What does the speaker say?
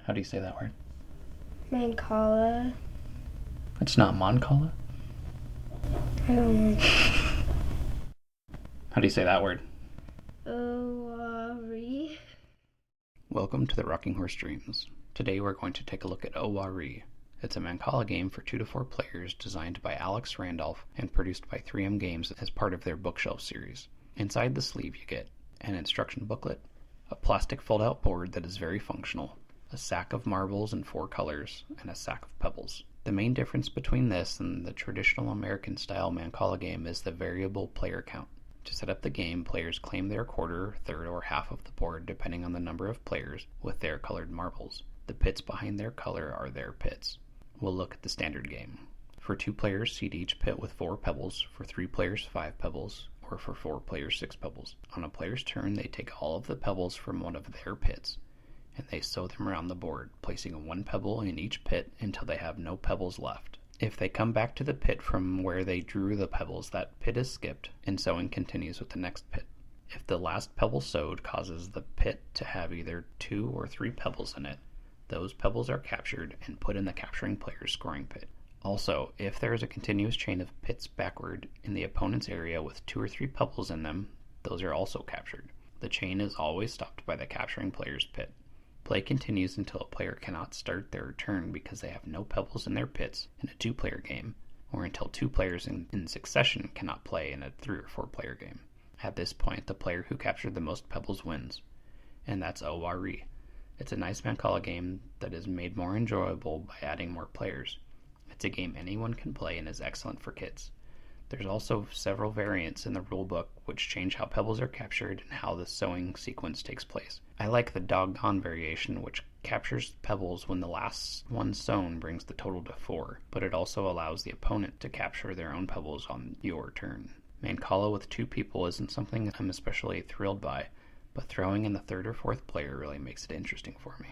How do you say that word? Mancala. It's not Mancala? I don't know. How do you say that word? Oh-Wah-Ree. Welcome to the Rocking Horse Dreams. Today we're going to take a look at Oh-Wah-Ree. It's a Mancala game for 2 to 4 players designed by Alex Randolph and produced by 3M Games as part of their bookshelf series. Inside the sleeve you get an instruction booklet, a plastic fold-out board that is very functional, a sack of marbles in 4 colors, and a sack of pebbles. The main difference between this and the traditional American-style Mancala game is the variable player count. To set up the game, players claim their quarter, third, or half of the board depending on the number of players with their colored marbles. The pits behind their color are their pits. We'll look at the standard game. For 2 players, seed each pit with 4 pebbles, for 3 players 5 pebbles, or for 4 players 6 pebbles. On a player's turn, they take all of the pebbles from one of their pits, and they sow them around the board, placing 1 pebble in each pit until they have no pebbles left. If they come back to the pit from where they drew the pebbles, that pit is skipped, and sowing continues with the next pit. If the last pebble sowed causes the pit to have either 2 or 3 pebbles in it, those pebbles are captured and put in the capturing player's scoring pit. Also, if there is a continuous chain of pits backward in the opponent's area with 2 or 3 pebbles in them, those are also captured. The chain is always stopped by the capturing player's pit. Play continues until a player cannot start their turn because they have no pebbles in their pits in a 2-player game, or until 2 players in succession cannot play in a 3 or 4-player game. At this point, the player who captured the most pebbles wins, and that's Oh-Wah-Ree. It's a nice Mancala game that is made more enjoyable by adding more players. It's a game anyone can play and is excellent for kids. There's also several variants in the rulebook which change how pebbles are captured and how the sowing sequence takes place. I like the doggone variation which captures pebbles when the last one sown brings the total to 4, but it also allows the opponent to capture their own pebbles on your turn. Mancala with 2 people isn't something I'm especially thrilled by, but throwing in the 3rd or 4th player really makes it interesting for me.